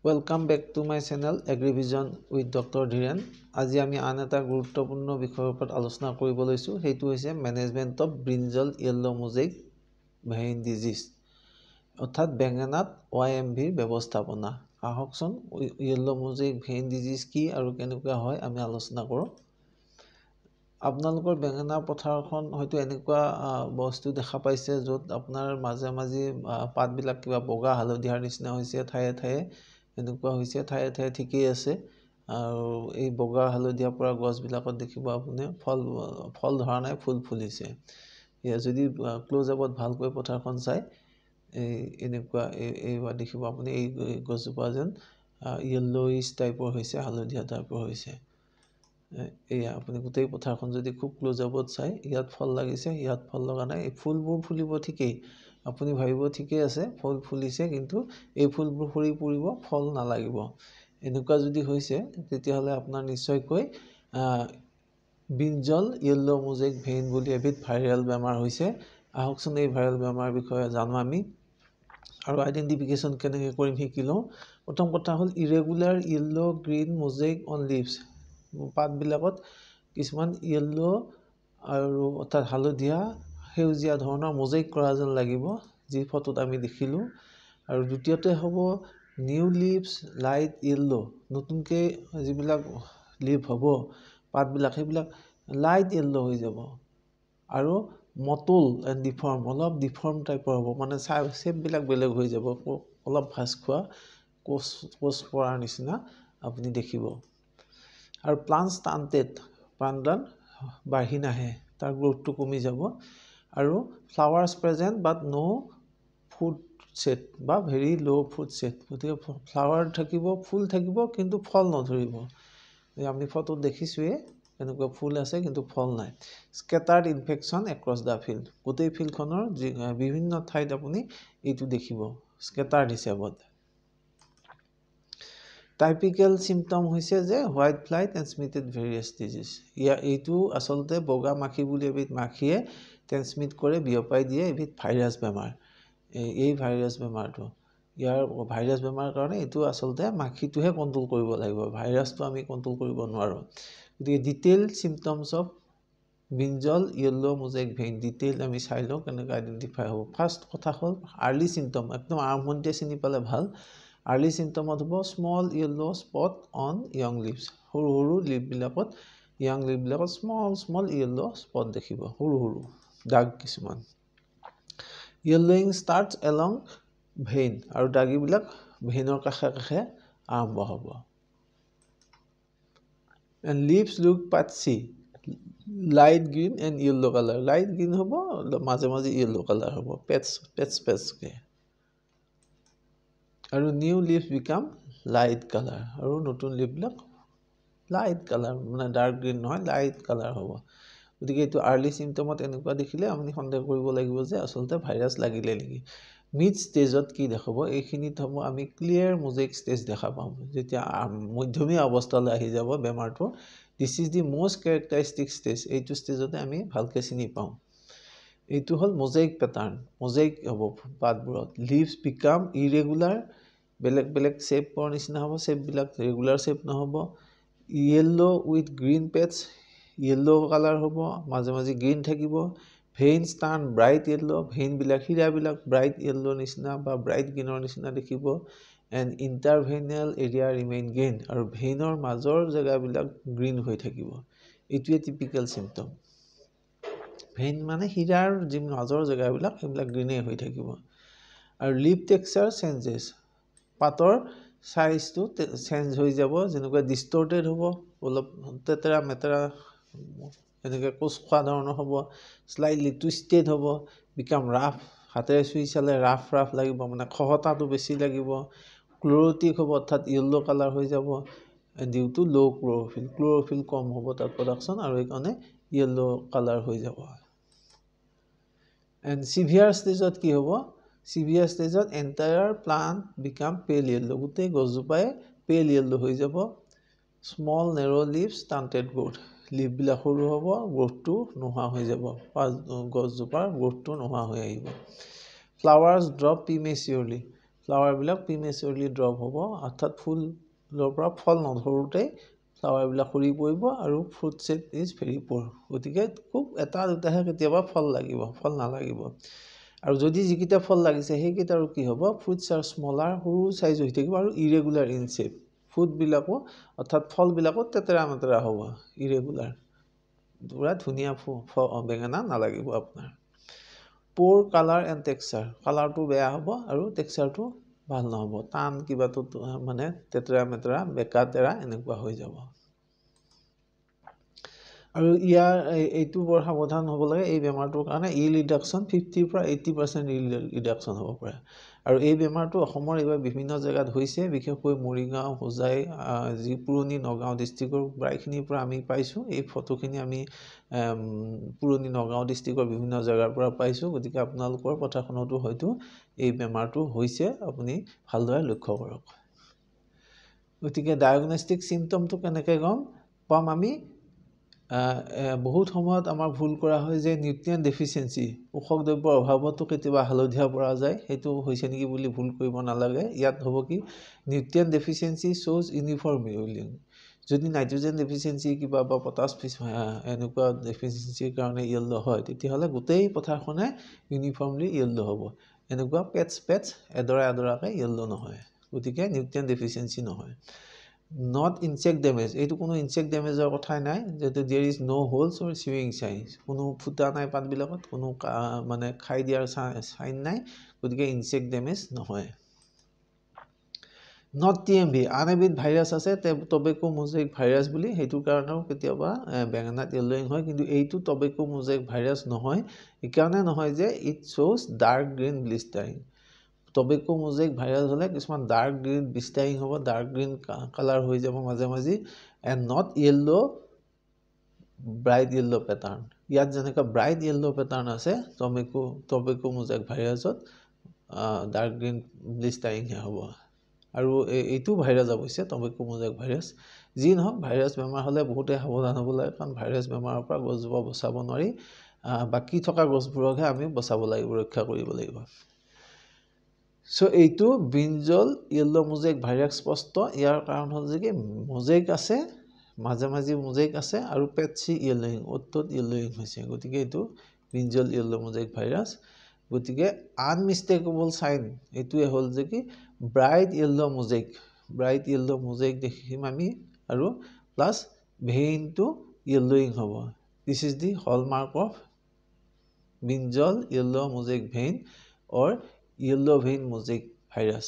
Welcome back to my channel AgriVision with Dr. Dhiren. আজি আমি আন এটা গুৰুত্বপূৰ্ণ বিষয়ৰ ওপৰত আলোচনা কৰিব লৈছো হেতু হৈছে management of brinjal yellow mosaic vein disease অৰ্থাৎ বেঙেনাত OIMV ব্যৱস্থাপনা আহকচোন ইয়েলো মোজাইক ভেইন ডিজিজ কি আৰু কেনেকুৱা হয় আমি আলোচনা কৰো আপোনালোকৰ বেঙেনা পথাৰখন হয়তো এনেকুৱা বস্তু দেখা পাইছে যত আপোনাৰ মাজে মাজে পাতবিলাক কিবা বগা হালধিয়াৰ নিচিনা হৈছে ঠায়ে ঠায়ে এনেকুৱা হৈছে ঠায়ে ঠায়ে ঠিকই আছে আৰু এই বগা হালধিয়া পৰা গছবিলাকত দেখিব আপুনি ফল ধৰা নাই ফুল ফুলিছে ইয়া যদি ক্লোজ আপত ভালকৈ পথাৰখন চাই এনেকুৱা এইবা দেখিব আপুনি এই গছজোপা যেন ইয়েলোইশ টাইপৰ হৈছে হালধিয়া টাইপৰ হৈছে এয়া আপুনি গোটেই পথাৰখন যদি খুব ক্লোজ আপত চাই ইয়াত ফল লাগিছে ইয়াত ফল লগা নাই এই ফুলবোৰ ফুলিব ঠিকই আপুনি ভাবিব ঠিকই আছে ফল ফুলিছে কিন্তু এই ফুলবোৰ সৰি পৰিব ফল নালাগিব এনেকুৱা যদি হৈছে তেতিয়া হলে আপোনাৰ নিশ্চয়কৈ ব্ৰিঞ্জল ইয়েলো মোজাইক ভেইন বুলি এবিধ ভাইৰাল বেমাৰ হৈছে আহকচোন এই ভাইৰাল বেমাৰৰ বিষয়ে জানো আমি আৰু আইডেন্টিফিকেশন কেনেকৈ কৰিম শিকিলো প্ৰথম কথা হল irregular yellow green mosaic on leaves পাতবিলাকত কিছুমান ইয়েলো আৰু অৰ্থাৎ হালধিয়া সেউজীয়া ধৰণৰ মোজাইক কৰা যেন লাগিব যি ফটোত আমি দেখিলো আৰু দ্বিতীয়তে হ'ব নিউ লিভছ লাইট ইয়েলো নতুনকে যিবিলাক লিভ হ'ব পাতবিলাক সেইবিলাক লাইট ইয়েলো হৈ যাব আৰু মটল এন্ড ডিফৰ্ম অলপ ডিফৰ্ম টাইপৰ হ'ব মানে শেপ বিলাক বেলেগ হৈ যাব অলপ ভাস খোৱা কোষ পৰাৰ নিচিনা আপুনি দেখিব আৰু প্লান্ট ষ্টান্টেড পাণ্ডান বাঢ়ি নাহে তাৰ গ্ৰোথটো কমি যাব আৰু ফ্লাৱাৰ্স প্ৰেজেন্ট বাট নো ফুড সেট বা ভেৰি লো ফুড সেট গতিকে ফ্লাৱাৰ থাকিব ফুল থাকিব কিন্তু ফল নধৰিব আমি ফটোত দেখিছোয়ে এনেকুৱা ফুল আছে কিন্তু ফল নাই স্কেটাৰ্ড ইনফেকশন এক্ৰছ দা ফিল্ড গোটেই ফিল্ডখনৰ বিভিন্ন ঠাইত আপুনি এইটো দেখিব স্কেটাৰ্ড হিচাপত টাইপিক্যাল সিম্পটম হৈছে যে white fly transmitted various disease এইটো আসলতে বগা মাখি বুলি এবিধ মাখিয়ে ট্ৰান্সমিট কৰে বিয়পাই দিয়ে এবিধ ভাইৰাছ বেমাৰ এই ভাইৰাছ বেমাৰটো ইয়াৰ ভাইৰাছ বেমাৰৰ কাৰণে এটো আসলতে মাখিটোহে কন্ট্ৰোল কৰিব লাগিব ভাইৰাছটো আমি কন্ট্ৰোল কৰিব নোৱাৰো গতিকে detail symptoms of brinjal yellow mosaic vein detail আমি চাইলো কেনেকৈ আইডেন্টিফাই হ'ব ফাৰ্স্ট কথা হল আৰ্লি সিম্পটম একদম আৰম্ভণিতে চিনি পালে ভাল আৰ্লি সিম্পটমত হ'ব small yellow spot on young leaves সৰু সৰু লিভ বিলাকত ইয়ং লিভ বিলাকত স্মল ইয়েলো স্পট দেখিব সৰু সৰু দাগ কিছুমান yellowing starts along vein আৰু দাগিবিলাক ভেইনৰ কাষে কাষে আৰম্ভ হ'ব and leaves look patchy light green and yellow color light green হ'ব মাজে মাজে yellow color হ'ব patch কে আৰু new leaf become light color আৰু নতুন leaf বিলাক light color মানে dark green নহয় light color হ'ব গতিকে এটো আৰ্লি সিম্পটমত এনেকুৱা দেখিলে আমি সন্দেহ কৰিব লাগিব যে আসলতে ভাইৰাছ লাগিলে নেকি মিড ষ্টেজত কি দেখাব এইখিনিত হ'ব আমি ক্লিয়াৰ মোজাইক ষ্টেজ দেখা পাম যেতিয়া মধ্যমীয়া অৱস্থালৈ আহি যাব বেমাৰটো this is the most characteristic stage এইটো ষ্টেজতে আমি ভালকে চিনি পাম এইটো হল মোজাইক প্যাটাৰ্ন মোজাইক হ'ব পাতবোৰত লিভছ বিকাম ইৰেগুলাৰ বেলেগ বেলেগ শেপৰ নিচিনা হ'ব শেপ বিলাক ৰেগুলাৰ শেপ নহব yellow with green patch yellow color হ'ব মাজে মাজে গ্ৰীন থাকিব ভেইনছ টাৰ্ন ব্ৰাইট yellow ভেইন বিলাক হিৰা বিলাক ব্ৰাইট yellow নিচিনা বা ব্ৰাইট গ্ৰীনৰ নিচিনা দেখিব এন্ড ইন্টাৰভেইনাল এৰিয়া ৰিমেইন গ্ৰীন আৰু ভেইনৰ মাজৰ জায়গাবিলাক গ্ৰীন হৈ থাকিব এটোৱে টিপিক্যাল সিম্পটম ভেইন মানে হিৰাৰ যি মাজৰ জায়গাবিলাক সেইবিলাক গ্ৰীনে হৈ থাকিব আৰু লিভ টেক্সচাৰ চেঞ্জেছ পাতৰ সাইজটো চেঞ্জ হৈ যাব যেনেকৈ ডিস্টৰ্টেড হ'ব অলপ তেতৰা মেতৰা এনেকৈ কোষ খোৱা ধৰণৰ হ'ব স্লাইটলি টুইষ্টেড হ'ব বিকাম ৰাফ হাতেৰে চুই চালে ৰাফ লাগিব মানে খহটাটো বেছি লাগিব ক্লোৰোটিক হ'ব অৰ্থাৎ ইয়েলো কালাৰ হৈ যাব ডিউ টু লো ক্লোৰোফিল কম হ'ব তাৰ প্ৰডাকশন আৰু এইকাৰণে ইয়েলো কালাৰ হৈ যাব এন্ড সিভিয়াৰ ষ্টেজত কি হ'ব সিভিয়াৰ ষ্টেজত এন্টায়াৰ প্লান্ট বিকাম পেল ইয়েলো গোটেই গছজোপাই পেল ইয়েলো হৈ যাব স্মল নেৰো লিভছ ষ্টান্টেড গ্ৰোথ লিভ বিলাক সৰু হ'ব গ্ৰোথটো নোহোৱা হৈ যাব গছজোপাৰ গ্ৰোথটো নোহোৱা হৈ আহিব ফ্লাৱাৰ্স ড্ৰপ প্ৰিমেচিউৰলি ফ্লাৱাৰবিলাক প্ৰিমেচিয়ৰলি ড্ৰপ হ'ব, অৰ্থাৎ ফুলৰ পৰা ফল নধৰোঁতেই ফ্লাৱাৰবিলাক সৰি পৰিব আৰু ফ্ৰুট ছেট ইজ ভেৰি পুৰ। গতিকে খুব এটা দুটাহে কেতিয়াবা ফল লাগিব, ফল নালাগিব। আৰু যদি যিকেইটা ফল লাগিছে সেইকেইটাৰো কি হ'ব, ফ্ৰুটছ আৰ স্মলাৰ, সৰু চাইজ হৈ থাকিব আৰু ইৰেগুলাৰ ইন শ্বেপ। ফ্ৰুটবিলাকো অৰ্থাৎ ফলবিলাকো তেতেৰা মেতেৰা হ'ব, ইৰেগুলাৰ, পুৰা ধুনীয়া বেঙেনা নালাগিব আপোনাৰ। পোৰ কালাৰ এণ্ড টেক্সচাৰ, কালাৰটো বেয়া হ'ব আৰু টেক্সচাৰটো ভাল নহ'ব, টান কিবাটো মানে তেতেৰা মেতেৰা বেকা তেৰা এনেকুৱা হৈ যাব। আৰু এইটো বৰ সাৱধান হ'ব লাগে এই বেমাৰটোৰ কাৰণে। ইল্ড ৰিডাকশ্যন 50 পৰা 80% ইল্ড ৰিডাকশ্যন হ'ব পাৰে। আৰু এই বেমাৰটো অসমৰ এইবাৰ বিভিন্ন জেগাত হৈছে, বিশেষকৈ মৰিগাঁও, হোজাই, যি পুৰণি নগাঁও ডিষ্ট্ৰিক্টৰ প্ৰায়খিনিৰ পৰা আমি পাইছোঁ। এই ফটোখিনি আমি পুৰণি নগাঁও ডিষ্ট্ৰিক্টৰ বিভিন্ন জেগাৰ পৰা পাইছোঁ। গতিকে আপোনালোকৰ পথাৰখনতো হয়তো এই বেমাৰটো হৈছে, আপুনি ভালদৰে লক্ষ্য কৰক। গতিকে ডায়েগনষ্টিক চিমটমটো কেনেকৈ গম পাম আমি? বহুত সময়ত আমাৰ ভুল কৰা হয় যে নিউট্ৰিয়েণ্ট ডেফিচিয়েঞ্চি, পোষক দ্ৰব্যৰ অভাৱতো কেতিয়াবা হালধীয়া পৰা যায়, সেইটো হৈছে নেকি বুলি ভুল কৰিব নালাগে। ইয়াত হ'ব কি, নিউট্ৰিয়েণ্ট ডেফিচিয়েঞ্চি শ্ব'জ ইউনিফৰ্ম ইয়েল্লোইং। যদি নাইট্ৰজেন ডেফিচিয়েঞ্চি কিবা বা পটাছ এনেকুৱা ডেফিচিয়েঞ্চিৰ কাৰণে ইয়েল্লো হয়, তেতিয়াহ'লে গোটেই পথাৰখনে ইউনিফৰ্মলি ইয়েল্লো হ'ব। এনেকুৱা পেটছ এডৰা এডৰাকৈ ইয়েল্লো নহয়, গতিকে নিউট্ৰিয়েণ্ট ডেফিচিয়েঞ্চি নহয়। নট ইনচেক্ট ডেমেজ, এইটো কোনো ইনচেক্ট ডেমেজৰ কথাই নাই, যিহেতু there is no' holes or chewing sign, কোনো ফুটা নাই পাতবিলাকত, কোনো মানে খাই দিয়াৰ চাইন নাই, গতিকে ইনচেক্ট ডেমেজ নহয়। নট TMV, আন এবিধ ভাইৰাছ আছে টবেকো মোজাইক ভাইৰাছ বুলি, সেইটোৰ কাৰণেও কেতিয়াবা বেঙেনাত ইয়েল্লোইং হয়, কিন্তু এইটো টবেকো মোজাইক ভাইৰাছ নহয়। এইকাৰণে নহয় যে ইট শ্ব'জ dark green blistering. Tobacco mosaic virus হ'লে কিছুমান ডাৰ্ক গ্ৰীণ ব্লিষ্টাৰিং হ'ব, ডাৰ্ক গ্ৰীণ কালাৰ হৈ যাব মাজে মাজে, and not yellow bright yellow pattern. ইয়াত যেনেকৈ ব্ৰাইট য়েল্লো পেটাৰ্ণ আছে টবেকো মোজাইক ভাইৰাছত ডাৰ্ক গ্ৰীণ ব্লিষ্টাৰিংহে হ'ব। আৰু এইটো ভাইৰাছ অৱশ্যে টবেকো মোজাইক ভাইৰাছ। যি নহওক, ভাইৰাছ বেমাৰ হ'লে বহুতে সাৱধান হ'ব লাগে, কাৰণ ভাইৰাছ বেমাৰৰ পৰা গছজোপা বচাব নোৱাৰি, বাকী থকা গছবোৰকহে আমি বচাব লাগিব, ৰক্ষা কৰিব লাগিব। চ' এইটো ব্ৰিঞ্জল য়েল্লো মোজাইক ভাইৰাছ স্পষ্ট। ইয়াৰ কাৰণ হ'ল যে কি, মোজাইক আছে, মাজে মাজে মোজাইক আছে, আৰু পেটছি ইয়েল্লোইং, অ'ত ইয়েল্লোইং হৈছে, গতিকে এইটো ব্ৰিঞ্জল য়েল্লো মোজাইক ভাইৰাছ। গতিকে আনমিষ্টেকেবল চাইন এইটোৱে হ'ল যে কি, ব্ৰাইট য়েল্লো মোজাইক দেখিম আমি, আৰু প্লাছ ভেইনটো য়েল্লোইং হ'ব। This is the hallmark of brinjal yellow mosaic vein or yellow vein mosaic virus.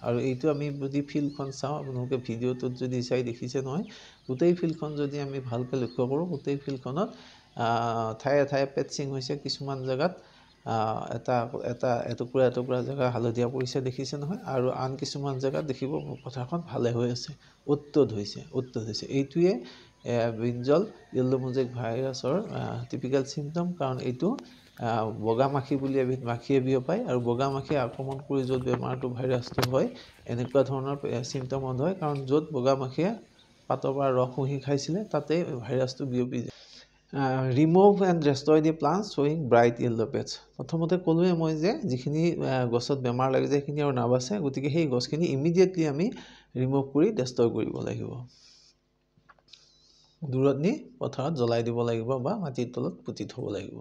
আৰু এইটো আমি যদি ফিল্ডখন চাওঁ, আপোনালোকে ভিডিঅ'টোত যদি চাই দেখিছে নহয়, গোটেই ফিল্ডখন যদি আমি ভালকৈ লক্ষ্য কৰোঁ, গোটেই ফিল্ডখনত ঠায়ে ঠায়ে পেটচিং হৈছে, কিছুমান জেগাত এটুকুৰা জেগা হালধীয়া পৰিছে দেখিছে নহয়, আৰু আন কিছুমান জেগাত দেখিব পথাৰখন ভালে হৈ আছে, অ'ত হৈছে। এইটোৱে ব্ৰিঞ্জল য়েল্লো মোজাইক ভাইৰাছৰ টিপিকেল চিমটম, কাৰণ এইটো বগা মাখি বুলি এবিধ মাখিয়ে বিয়পায়, আৰু বগা মাখিয়ে আক্ৰমণ কৰি য'ত বেমাৰটো ভাইৰাছটো হয়, এনেকুৱা ধৰণৰ চিমটমত হয়, কাৰণ য'ত বগা মাখিয়ে পাতৰ পৰা ৰস শুহি খাইছিলে তাতেই ভাইৰাছটো বিয়পি যায়। Remove and destroy the plants শ্ব'য়িং ব্ৰাইট য়েল্লো পেটছ। প্ৰথমতে ক'লোৱে মই যে যিখিনি গছত বেমাৰ লাগিছে সেইখিনি আৰু নাবাচে, গতিকে সেই গছখিনি ইমিডিয়েটলি আমি ৰিমুভ কৰি ডেষ্ট্ৰয় কৰিব লাগিব, দূৰত নি পথাৰত জ্বলাই দিব লাগিব বা মাটিৰ তলত পুতি থ'ব লাগিব।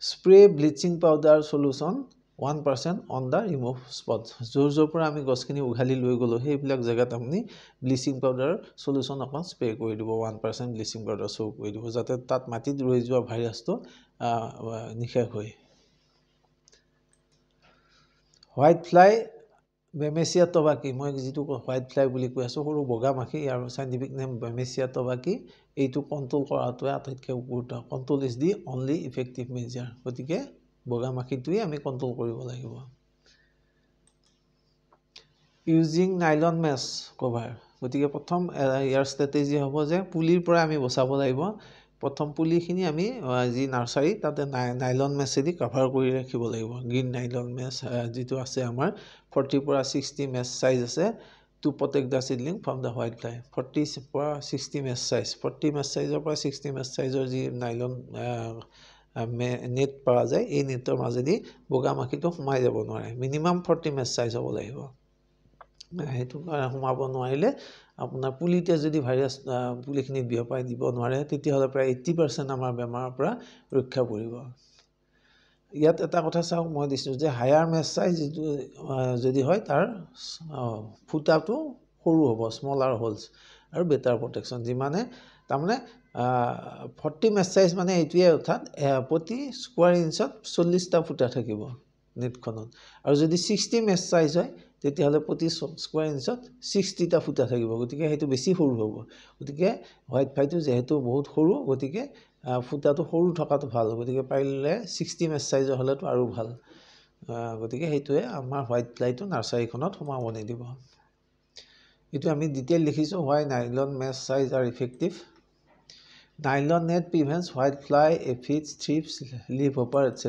Spray bleaching powder solution 1% on the remove spot. য'ৰ পৰা আমি গছখিনি উঘালি লৈ গ'লোঁ সেইবিলাক জেগাত আপুনি ব্লিচিং পাউডাৰ চলুশ্যন অকণ স্প্ৰে কৰি দিব, 1% ব্লিচিং পাউডাৰ স্প্ৰে কৰি দিব, যাতে তাত মাটিত ৰৈ যোৱা ভাইৰাছটো নিশেষ হয়। হোৱাইট ফ্লাই বেমেচিয়া টবাকি, মই যিটো হোৱাইট ফ্লাই বুলি কৈ আছোঁ, সৰু বগা মাখি, ইয়াৰ চাইণ্টিফিক নেম বেমেচিয়া টবাকি, এইটো কণ্ট্ৰল কৰাটোৱে আটাইতকৈ গুৰুত্ব। Control is the only effective measure. গতিকে বগা মাখিটোৱে আমি কণ্ট্ৰল কৰিব লাগিব। Using nylon mesh cover. গতিকে প্ৰথম ইয়াৰ ষ্ট্ৰেটেজি হ'ব যে পুলিৰ পৰা আমি বচাব লাগিব। প্ৰথম পুলিখিনি আমি যি নাৰ্চাৰী তাতে নাইলন মেছেদি কভাৰ কৰি ৰাখিব লাগিব। গ্ৰীণ নাইলন মেছ যিটো আছে আমাৰ 40 পৰা 60 মেছ চাইজ আছে, to protect the seedling from the white fly. 40 পৰা 60 মেছ চাইজ, 40 মেছ চাইজৰ পৰা 60 মেছ চাইজৰ যি নাইলন নেট পোৱা যায় এই নেটৰ মাজেদি বগা মাখিটো সোমাই যাব নোৱাৰে মিনিমাম 40 মেছ সাইজ হ'ব লাগিব হেতু সোমাব নোৱাৰিলে আপোনাৰ পুলিতে যদি ভাইৰাছ পুলিখিনি বিয়পাই দিব নোৱাৰে তেতিয়া হলে প্ৰায় 80% আমাৰ বেমাৰৰ পৰা ৰক্ষা পৰিব ইয়াত এটা কথা চাওক মই দিছো যে হায়াৰ মেছ সাইজ যদি হয় তাৰ ফুটাটো সৰু হ'ব স্মলাৰ হোলছ আৰু বেটাৰ প্ৰটেকচন যিমানে তাৰমানে 40 মেছ সাইজ মানে এইটোৱে অৰ্থাৎ প্ৰতি স্কয়াৰ ইঞ্চত 40টা ফুটা থাকিব নেটখনত আৰু যদি 60 মেছ সাইজ হয় তেতিয়া হলে প্ৰতি স্কয়াৰ ইঞ্চত 60টা ফুটা থাকিব গতিকে হেতু বেছি সৰু হ'ব গতিকে হোৱাইট ফ্লাইটো যেহেতু বহুত সৰু গতিকে ফুটাটো সৰু থকাটো ভাল গতিকে পাৰিলে 60 মেছ সাইজৰ হলেতো আৰু ভাল গতিকে হেতুৱে আমাৰ হোৱাইট ফ্লাইটো নাৰ্সাৰীখনত সোমাব নিদিব এটো আমি ডিটেইল লিখিছো why nylon mesh size are effective nylon net prevents white fly aphids thrips leafhopper etc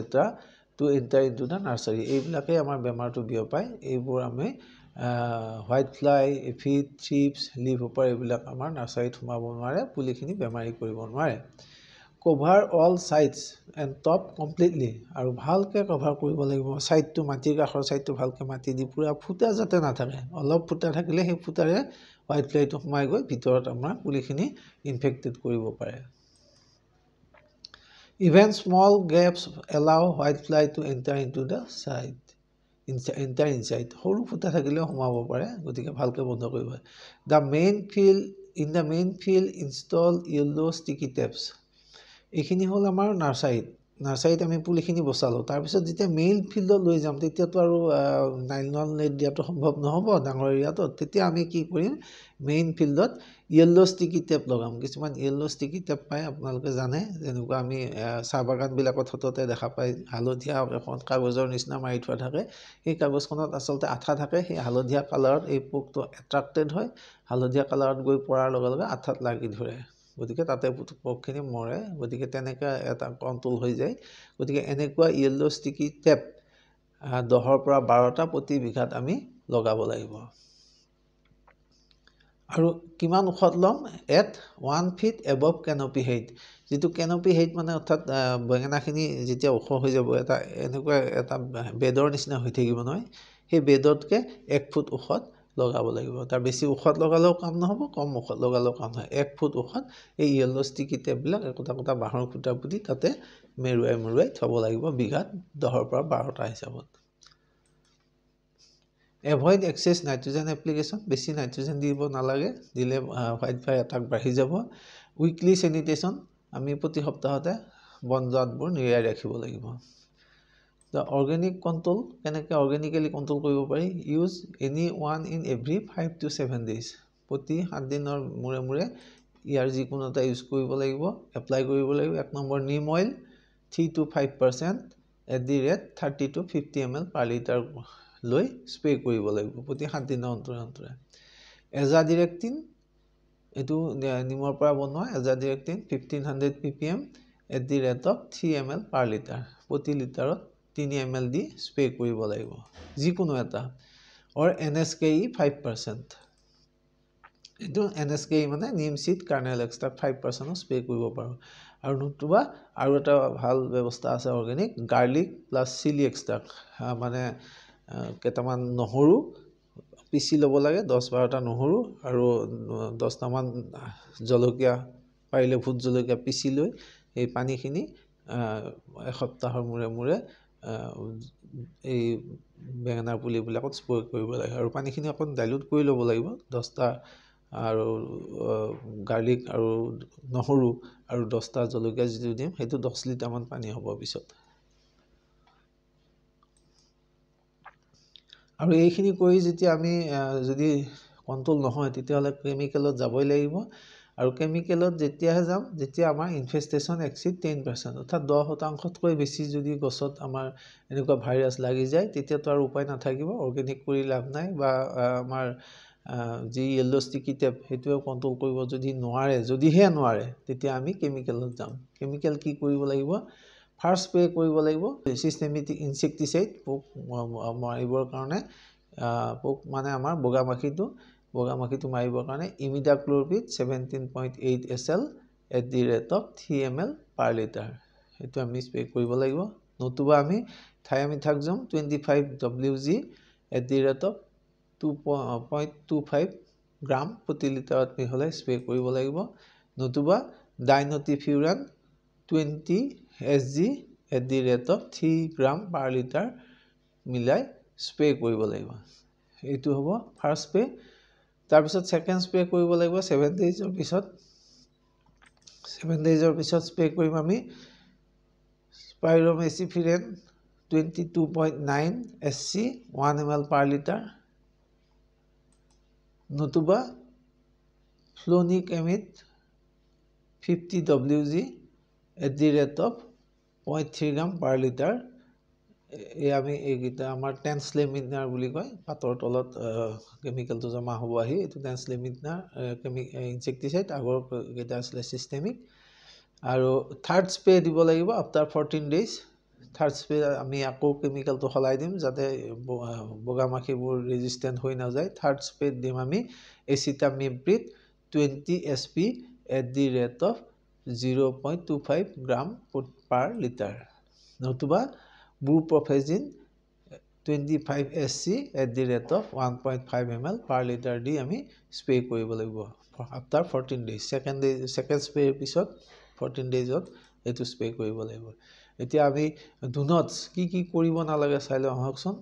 to enter into the nursery এইবিলাকে আমাৰ বেমাৰটো বিয়পায় এইবোৰ আমি white fly aphid thrips leafhopper এইবিলাক আমাৰ নাৰ্সাৰীত সোমাব নোৱাৰে পুলিখিনি বেমাৰী কৰিব নোৱাৰে cover all sides and top completely আৰু ভালকে কভাৰ কৰিব লাগিব সাইডটো মাটিৰ কাষৰ সাইডটো ভালকে মাটি দি পুৰা ফুটা যাতে না থাকে অলপ ফুটা থাকিলে সেই ফুটাৰে হোৱাইট ফ্লাইটো সোমাই গৈ ভিতৰত আমাৰ পুলিখিনি ইনফেক্টেড কৰিব পাৰে even small gaps allow white fly to enter into the site enter inside সৰু ফুটা থাকিলেও সোমাব পাৰে গতিকে ভালকে বন্ধ কৰিব in the main field install yellow sticky tabs এইখিনি হল আমাৰ নাৰ্সাৰীত আমি পুলিখিনি বসালো তাৰ পিছত যেতিয়া মেইন ফিল্ডত লৈ যাম তেতিয়া তো আৰু নাইলন নেট দিয়াটো সম্ভৱ নহব ডাঙৰ এৰিয়াত তেতিয়া আমি কি কৰিম মেইন ফিল্ডত ইয়েলো স্টিকি টেপ লগাম কিছুমান ইয়েলো স্টিকি টেপ পাই আপোনালোকে জানে যেনেকুৱা আমি সাবাগান বিলাকত হততে দেখা পাই হালধীয়া এখন কাগজৰ নিচিনা মাৰি থোৱা থাকে এই কাগজখনত আসলতে আঠা থাকে সেই হালধীয়া কালাৰত এই পোকটো এট্ৰাক্টেড হয় হালধীয়া কালাৰত গৈ পৰাৰ লগে লগে আঠাত লাগি ধৰে গতিকে তাতে পোকখিনি মৰে গতিকে তেনেকা এটা কন্ট্ৰোল হৈ যায় গতিকে এনেকুৱা ইয়েলো স্টিকি টেপ 10 পৰা 12টা প্ৰতি বিঘাত আমি লগাব লাগিব আৰু কিমান উখত লম at 1 feet above canopy height যেটো canopy height মানে অৰ্থাৎ বেঙেনাখিনি যেতিয়া উখ হৈ যাব এটা এনেকুৱা এটা বেডৰ নিচিনা হৈ থাকিব নহয় সেই বেডতকে 1 ফুট উখত লগাব লাগিব তাৰ বেছি উখত লগালেও কাম নহব কম উখত লগালেও কাম নহয় 1 ফুট উখত এই ইয়েলো স্টিকি টেপ বিলাক একোটা বাহৰ খুঁটা পুতি তাতে মেৰুৱাই থব লাগিব বিঘাত 10 পৰা 12টা হিচাপত avoid excess nitrogen application বেছি নাইট্ৰোজেন দিব নালাগে দিলে হোৱাইট ফ্লাই এটাক বাঢ়ি যাব উইকলি স্যানিটেশন আমি প্ৰতি সপ্তাহতে বনজাতবোৰ নিৰাই ৰাখিব লাগিব The organic control কেনেকৈ organically control কৰিব পাৰি use any one in every 5 to 7 days প্ৰতি 7 দিনৰ মুৰে মুৰে ইয়াৰ যিকোনো এটা ইউজ কৰিব লাগিব এপ্লাই কৰিব লাগিব এক নম্বৰ নিম oil 3 to 5% at the rate 30 to 50 ml per liter লৈ স্প্ৰে কৰিব লাগিব প্ৰতি 7 দিনৰ অন্তৰে এজাডিৰেক্টিন এটো নিমৰ পৰা বনোৱা এজাডিৰেক্টিন 1500 ppm at the rate of 3 ml per liter প্ৰতি লিটাৰত 3 ml দি স্প্ৰে কৰিব লাগিব যিকোনো এটা or NSKE 5% এটো NSKE মানে নিম সিড কাৰ্নেল এক্সট্ৰাক্ট 5% স্প্ৰে কৰিব পাৰো আৰু নতুবা আৰু এটা ভাল ব্যৱস্থা আছে অৰ্গেনিক গাৰ্লিক প্লাস চিলি এক্সট্ৰাক্ট মানে কেটামান নহৰু পিছি লব লাগে 10-12টা নহৰু আৰু 10টা মান জলকীয়া পাৰিলে ভূত জলকীয়া পিছি লৈ এই পানীখিনি এসপ্তাহৰ মুৰে মুৰে এই বেঙেনা পুলিবিলাকত স্প্ৰে কৰিব লাগে আৰু পানীখিনি অকন ডাইলুট কৰি লব লাগিব 10টা আৰু গাৰ্লিক আৰু নহৰু আৰু 10টা জলকীয়া যদি দিম হেতু 10 লিটাৰ মান পানী হ'ব পিছত আৰু এইখিনি কৰি যেতিয়া আমি যদি কন্ট্ৰোল নহয় তেতিয়া হলে কেমিকেলত যাবই লাগিব আৰু কেমিকেলত যেতিয়াহে যাম যেতিয়া আমাৰ ইনফেষ্টেচন এক্সিড 10% অৰ্থাৎ 10%তকৈ বেছি যদি গছত আমাৰ এনেকুৱা ভাইৰাছ লাগি যায় তেতিয়া তো আৰু উপায় নাথাকিব অৰ্গেনিক কৰি লাভ নাই বা আমাৰ যি ইয়েলো স্টিকি টেপ হেতুও কন্ট্ৰোল কৰিব যদিহে নোৱাৰে তেতিয়া আমি কেমিকেলত যাম কেমিকেল কি কৰিব লাগিব ফাৰ্স্ট স্প্ৰে কৰিব লাগিব সিস্টেমেটিক ইনসেক্টিসাইড পোক মাৰিবৰ কাৰণে পোক মানে আমাৰ বগা মাখিটো মাৰিবৰ কাৰণে imidacloprid 17.8 SL at the rate of 3 ml per liter এইটো আমি স্প্ৰে কৰিব লাগিব নতুবা আমি থায়ামিথাক্সাম 25 wg @ 2.25 গ্ৰাম প্ৰতি লিটাৰত মিহলাই স্প্ৰে কৰিব লাগিব নতুবা ডাইনথিফিউৰান 20 sg @ 3 গ্ৰাম পাৰ লিটাৰ মিলাই স্প্ৰে কৰিব লাগিব এইটো হ'ব ফাৰ্ষ্ট স্প্ৰে তাৰ পিছত সেকেন্ড স্প্ৰে কৰিব লাগিব 7 ডেজৰ পিছত 7 ডেজৰ পিছত স্প্ৰে কৰিম আমি স্পাইৰোমেচিফিৰেন 22.9 SC 1 ml per liter নতুবা ফ্লোনিক এমিড 50 wg @ 0.3 গ্ৰাম per liter এই আমি এইগিটা আমাৰ টেনসলেমিনাৰ বুলি কয় পাতৰ তলত কেমিকেলটো জমা হ'ব আহি এটো টেনসলেমিনাৰ ইনসেক্টিসাইড আগৰ গিটা আসলে সিস্টেমিক আৰু থাৰ্ড স্প্ৰে দিব লাগিব আফটাৰ 14 ডেজ থাৰ্ড স্প্ৰে আমি আকৌ কেমিকেলটো হলাই দিম যাতে বগামাখিবোৰ ৰেজিস্ট্যান্ট হৈ না যায় থাৰ্ড স্প্ৰে দিম আমি এচিটামিপ্ৰিড 20 sp @ 0.25 গ্ৰাম per liter নতুবা বুপ্ৰফেজিন 25 SC @ 1.5 ml per liter দি আমি স্প্ৰে কৰিব লাগিব আফটাৰ 14 ডেজ সেকেন্ড স্প্ৰে পিছত 14 ডেজত এটো স্প্ৰে কৰিব লাগিব এতিয়া আমি ডু নটস কি কৰিব না লাগে চাইলে হকচোন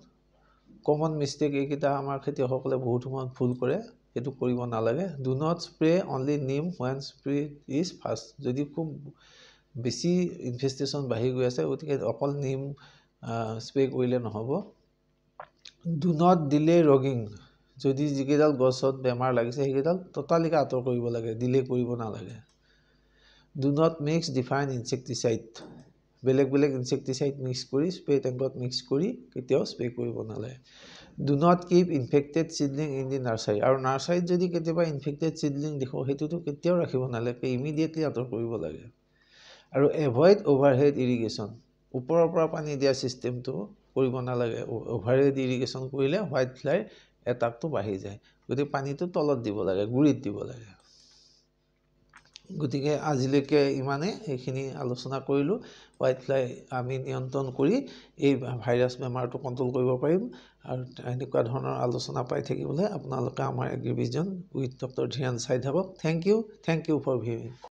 কমন মিস্টেক এইকিটা আমাৰ খেতিয়কসকলে বহুত সময় ভুল কৰে এটো কৰিব না লাগে ডু নট স্প্ৰে অনলি নিম when spray is fast যদি খুব বেছি ইনফেষ্টেশন বাঢ়ি গৈ আছে ওতিকে অকল নিম স্প্ৰে কৰিলে নহব ডু নট ডিলে ৰগিং যদি জিকেডাল গছত বেমাৰ লাগিছে হেগিডাল টোটালি আতৰ কৰিব লাগে ডিলে কৰিব না লাগে do not mix define insecticide বেলেগ ইনসেক্টিসাইড মিক্স কৰি স্প্ৰে ট্যাঙ্কত মিক্স কৰি কেতিয়াও স্প্ৰে কৰিব না লাগে do not keep infected seedling in the nursery আৰু নাৰ্সাৰীত যদি কেতিয়াবা ইনফেক্টেড সিডলিং দেখো হেতুটো কেতিয়াও ৰাখিব না লাগে ইমিডিয়েটলি আতৰ কৰিব লাগে আৰু এভয়েড ওভাৰহেড ইৰিগেশন ওপৰৰ পৰা পানী দিয়া সিস্টেমটো কৰিব না লাগে ওভাৰহেড ইৰিগেশন কৰিলে হোৱাইট ফ্লাই এটাকটো বাঢ়ি যায় গতি পানীটো তলত দিব লাগে গুৰিত দিব লাগে গতিকে আজিলৈকে ইমানে এইখিনি আলোচনা কৰিলো হোৱাইট ফ্লাই আমি নিয়ন্ত্ৰণ কৰি এই ভাইৰাছ বেমাৰটো কন্ট্ৰোল কৰিব পাৰিম আৰু এনেকুৱা ধৰণৰ আলোচনা পাই থাকিবলৈ আপোনালোকে আমাৰ এগ্ৰিভিজন উইথ ডক্টৰ ধিয়ান চাই থাকক থ্যাংক ইউ ফৰ ভিউইং